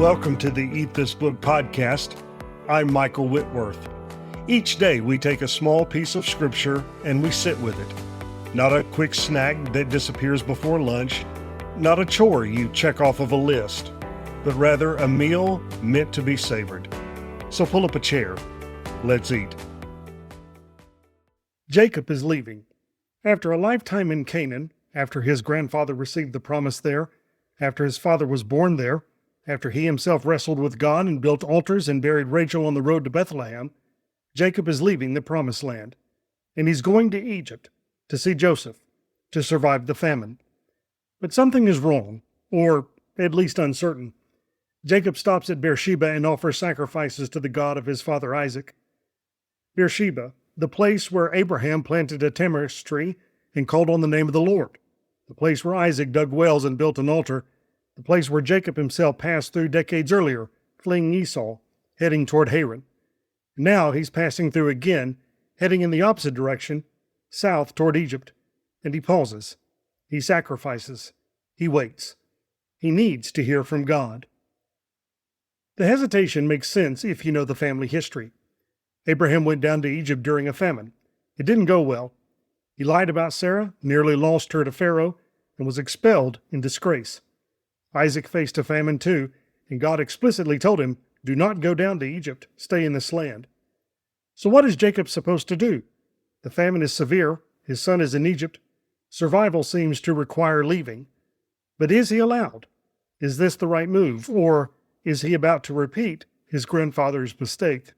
Welcome to the Eat This Book podcast. I'm Michael Whitworth. Each day we take a small piece of scripture and we sit with it. Not a quick snack that disappears before lunch, not a chore you check off of a list, but rather a meal meant to be savored. So pull up a chair. Let's eat. Jacob is leaving. After a lifetime in Canaan, after his grandfather received the promise there, after his father was born there, after he himself wrestled with God and built altars and buried Rachel on the road to Bethlehem, Jacob is leaving the promised land. And he's going to Egypt to see Joseph, to survive the famine. But something is wrong, or at least uncertain. Jacob stops at Beersheba and offers sacrifices to the God of his father Isaac. Beersheba, the place where Abraham planted a tamarisk tree and called on the name of the Lord, the place where Isaac dug wells and built an altar, the place where Jacob himself passed through decades earlier, fleeing Esau, heading toward Haran. Now he's passing through again, heading in the opposite direction, south toward Egypt, and he pauses. He sacrifices. He waits. He needs to hear from God. The hesitation makes sense if you know the family history. Abraham went down to Egypt during a famine. It didn't go well. He lied about Sarah, nearly lost her to Pharaoh, and was expelled in disgrace. Isaac faced a famine too, and God explicitly told him, "Do not go down to Egypt, stay in this land." So what is Jacob supposed to do? The famine is severe, his son is in Egypt. Survival seems to require leaving. But is he allowed? Is this the right move, or is he about to repeat his grandfather's mistake?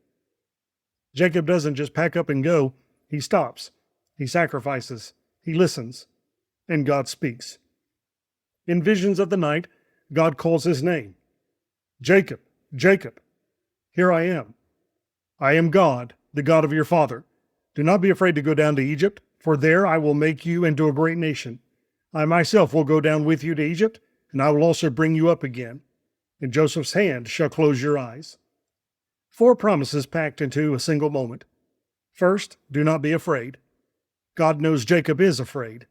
Jacob doesn't just pack up and go. He stops. He sacrifices. He listens. And God speaks. In visions of the night, God calls his name. Jacob, Jacob, here I am. I am God, the God of your father. Do not be afraid to go down to Egypt, for there I will make you into a great nation. I myself will go down with you to Egypt, and I will also bring you up again. And Joseph's hand shall close your eyes. 4 promises packed into a single moment. First, do not be afraid. God knows Jacob is afraid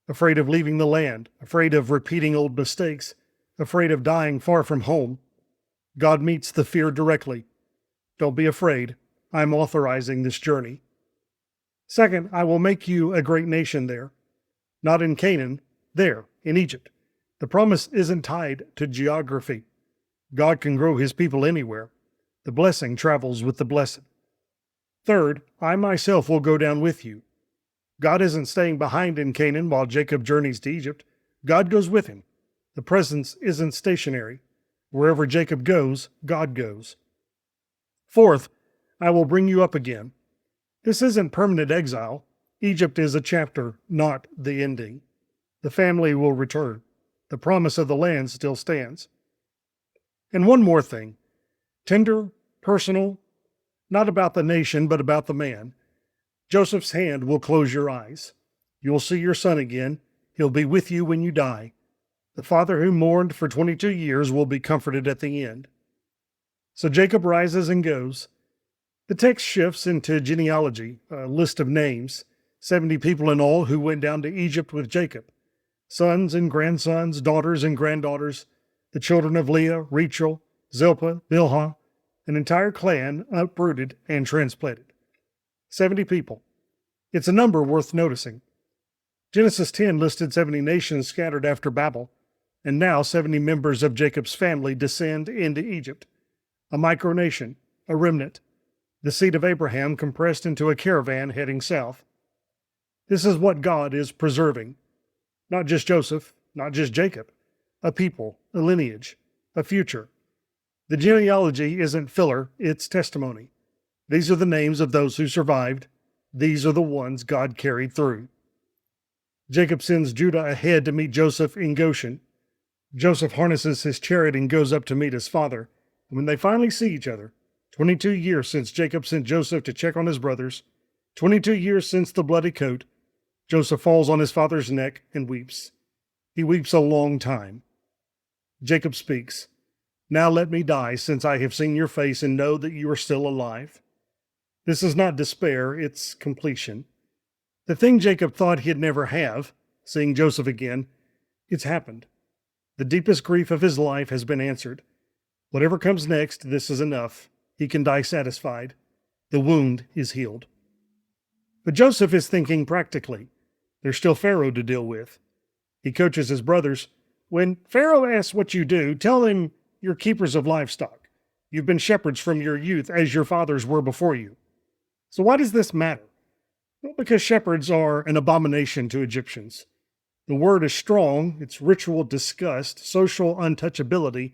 of leaving the land, afraid of repeating old mistakes, afraid of dying far from home. God meets the fear directly. Don't be afraid. I'm authorizing this journey. Second, I will make you a great nation there. Not in Canaan, there, in Egypt. The promise isn't tied to geography. God can grow his people anywhere. The blessing travels with the blessed. Third, I myself will go down with you. God isn't staying behind in Canaan while Jacob journeys to Egypt. God goes with him. The presence isn't stationary. Wherever Jacob goes, God goes. Fourth, I will bring you up again. This isn't permanent exile. Egypt is a chapter, not the ending. The family will return. The promise of the land still stands. And one more thing. Tender, personal, not about the nation, but about the man. Joseph's hand will close your eyes. You'll see your son again. He'll be with you when you die. The father who mourned for 22 years will be comforted at the end. So Jacob rises and goes. The text shifts into genealogy, a list of names, 70 people in all who went down to Egypt with Jacob. Sons and grandsons, daughters and granddaughters, the children of Leah, Rachel, Zilpah, Bilhah, an entire clan uprooted and transplanted. 70 people. It's a number worth noticing. Genesis 10 listed 70 nations scattered after Babel, and now 70 members of Jacob's family descend into Egypt. A micronation, a remnant, the seed of Abraham compressed into a caravan heading south. This is what God is preserving. Not just Joseph, not just Jacob. A people, a lineage, a future. The genealogy isn't filler, it's testimony. These are the names of those who survived. These are the ones God carried through. Jacob sends Judah ahead to meet Joseph in Goshen. Joseph harnesses his chariot and goes up to meet his father. And when they finally see each other, 22 years since Jacob sent Joseph to check on his brothers, 22 years since the bloody coat, Joseph falls on his father's neck and weeps. He weeps a long time. Jacob speaks, "Now let me die, since I have seen your face and know that you are still alive." This is not despair, it's completion. The thing Jacob thought he'd never have, seeing Joseph again, it's happened. The deepest grief of his life has been answered. Whatever comes next, this is enough. He can die satisfied. The wound is healed. But Joseph is thinking practically. There's still Pharaoh to deal with. He coaches his brothers. When Pharaoh asks what you do, tell him you're keepers of livestock. You've been shepherds from your youth, as your fathers were before you. So why does this matter? Well, because shepherds are an abomination to Egyptians. The word is strong, it's ritual disgust, social untouchability.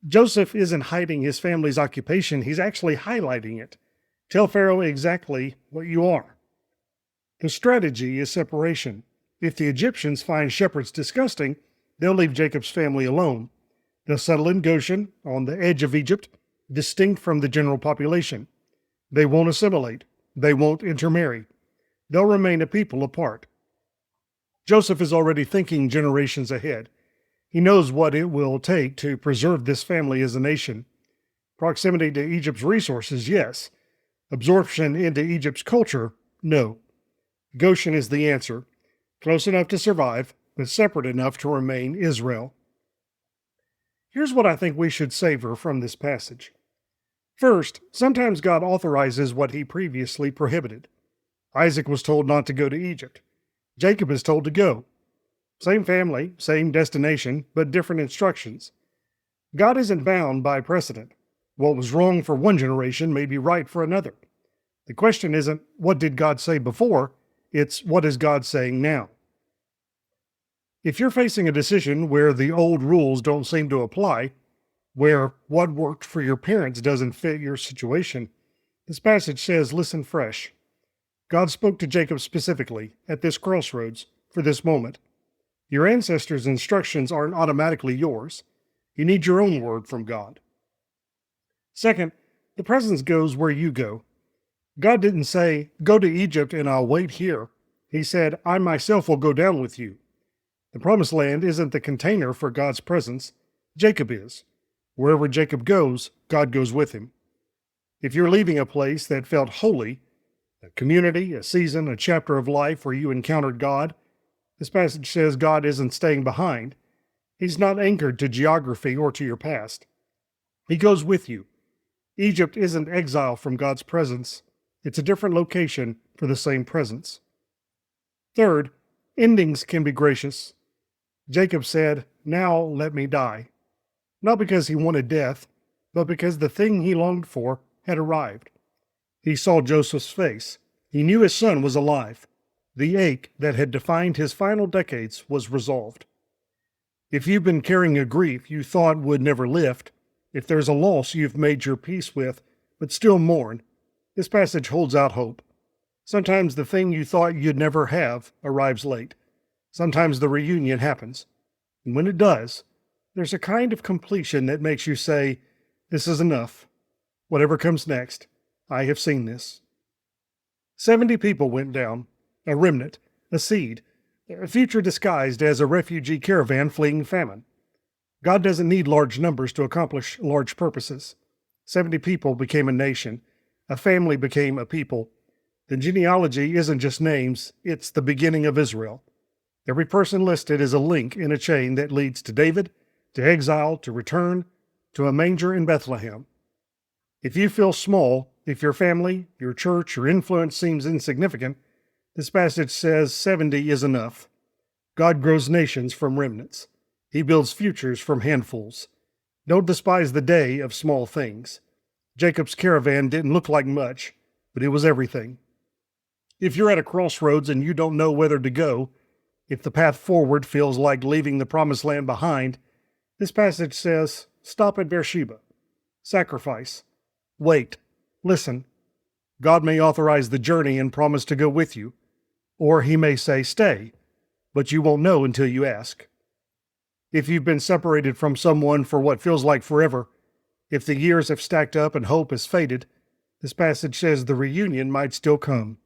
Joseph isn't hiding his family's occupation, he's actually highlighting it. Tell Pharaoh exactly what you are. The strategy is separation. If the Egyptians find shepherds disgusting, they'll leave Jacob's family alone. They'll settle in Goshen, on the edge of Egypt, distinct from the general population. They won't assimilate. They won't intermarry. They'll remain a people apart. Joseph is already thinking generations ahead. He knows what it will take to preserve this family as a nation. Proximity to Egypt's resources, yes. Absorption into Egypt's culture, no. Goshen is the answer. Close enough to survive, but separate enough to remain Israel. Here's what I think we should savor from this passage. First, sometimes God authorizes what he previously prohibited. Isaac was told not to go to Egypt. Jacob is told to go. Same family, same destination, but different instructions. God isn't bound by precedent. What was wrong for one generation may be right for another. The question isn't, what did God say before? It's, what is God saying now? If you're facing a decision where the old rules don't seem to apply, where what worked for your parents doesn't fit your situation, this passage says, listen fresh. God spoke to Jacob specifically, at this crossroads, for this moment. Your ancestors' instructions aren't automatically yours. You need your own word from God. Second, the presence goes where you go. God didn't say, go to Egypt and I'll wait here. He said, I myself will go down with you. The promised land isn't the container for God's presence. Jacob is. Wherever Jacob goes, God goes with him. If you're leaving a place that felt holy, a community, a season, a chapter of life where you encountered God, this passage says God isn't staying behind. He's not anchored to geography or to your past. He goes with you. Egypt isn't exile from God's presence. It's a different location for the same presence. Third, endings can be gracious. Jacob said, now let me die. Not because he wanted death, but because the thing he longed for had arrived. He saw Joseph's face. He knew his son was alive. The ache that had defined his final decades was resolved. If you've been carrying a grief you thought would never lift, if there's a loss you've made your peace with, but still mourn, this passage holds out hope. Sometimes the thing you thought you'd never have arrives late. Sometimes the reunion happens. And when it does, there's a kind of completion that makes you say, this is enough. Whatever comes next, I have seen this. 70 people went down, a remnant, a seed, a future disguised as a refugee caravan fleeing famine. God doesn't need large numbers to accomplish large purposes. 70 people became a nation. A family became a people. The genealogy isn't just names, it's the beginning of Israel. Every person listed is a link in a chain that leads to David, to exile, to return, to a manger in Bethlehem. If you feel small, if your family, your church, your influence seems insignificant, this passage says 70 is enough. God grows nations from remnants. He builds futures from handfuls. Don't despise the day of small things. Jacob's caravan didn't look like much, but it was everything. If you're at a crossroads and you don't know whether to go, if the path forward feels like leaving the promised land behind, this passage says, stop at Beersheba. Sacrifice. Wait. Listen. God may authorize the journey and promise to go with you, or he may say stay, but you won't know until you ask. If you've been separated from someone for what feels like forever, if the years have stacked up and hope has faded, this passage says the reunion might still come.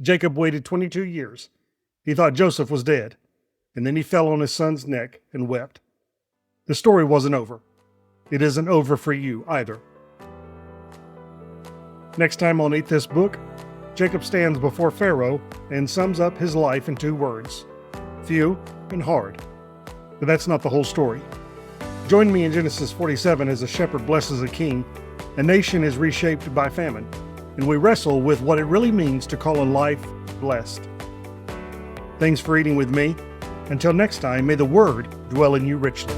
Jacob waited 22 years. He thought Joseph was dead, and then he fell on his son's neck and wept. The story wasn't over. It isn't over for you either. Next time on Eat This Book, Jacob stands before Pharaoh and sums up his life in 2 words: few and hard. But that's not the whole story. Join me in Genesis 47 as a shepherd blesses a king, a nation is reshaped by famine, and we wrestle with what it really means to call a life blessed. Thanks for eating with me. Until next time, may the Word dwell in you richly.